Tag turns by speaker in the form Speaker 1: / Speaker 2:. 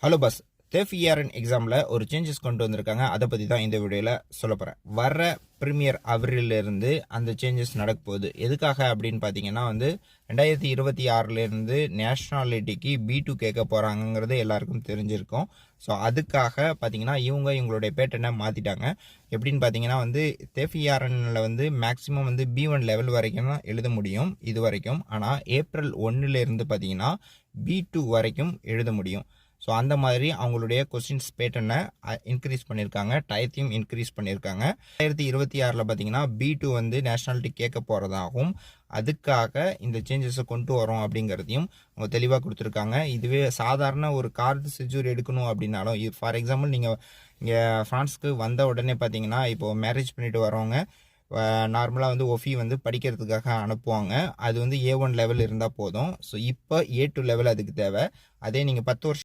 Speaker 1: Hello bus தேஃப்இஆர்என் எக்ஸாமில் ஒரு changes கொண்டு வந்திருக்காங்க. அதை பற்றி தான் இந்த வீடியோவில் சொல்ல போகிறேன். வர ப்ரீமியர் அவரிலிருந்து அந்த சேஞ்சஸ் நடக்க போகுது. எதுக்காக அப்படின்னு பார்த்தீங்கன்னா 2026 நேஷ்னாலிட்டிக்கு B2 கேட்க போகிறாங்கங்கிறது எல்லாருக்கும் தெரிஞ்சிருக்கும். ஸோ அதுக்காக பார்த்தீங்கன்னா இவங்களுடைய பேட்டர்னை மாற்றிட்டாங்க. எப்படின்னு பார்த்தீங்கன்னா தேஃப்இஆர்என்னில் மேக்ஸிமம் B1 லெவல் வரைக்கும் தான் எழுத முடியும் இது வரைக்கும். ஆனால் April 1 பார்த்தீங்கன்னா B2 வரைக்கும் எழுத முடியும். ஸோ அந்த மாதிரி அவங்களுடைய கொஸ்டின்ஸ் பேட்டர்னை இன்க்ரீஸ் பண்ணியிருக்காங்க, டயத்தையும் இன்க்ரீஸ் பண்ணியிருக்காங்க. 2026 பார்த்தீங்கன்னா B2 நேஷ்னாலிட்டி கேட்க போகிறதாகவும் அதுக்காக இந்த சேஞ்சஸை கொண்டு வரோம் அப்படிங்கிறதையும் அவங்க தெளிவாக கொடுத்துருக்காங்க. இதுவே சாதாரண ஒரு கார்டு செஜூர் எடுக்கணும் அப்படின்னாலும், ஃபார் எக்ஸாம்பிள் நீங்கள் இங்கே ஃப்ரான்ஸ்க்கு வந்த உடனே பார்த்தீங்கன்னா இப்போது மேரேஜ் பண்ணிட்டு வரவங்க நார்மலாக ஒஃபி படிக்கிறதுக்காக அனுப்புவாங்க. அது A1 லெவல் இருந்தால் போதும். ஸோ இப்போ A2 லெவல் அதுக்கு தேவை. அதே நீங்கள் 10 வருஷம்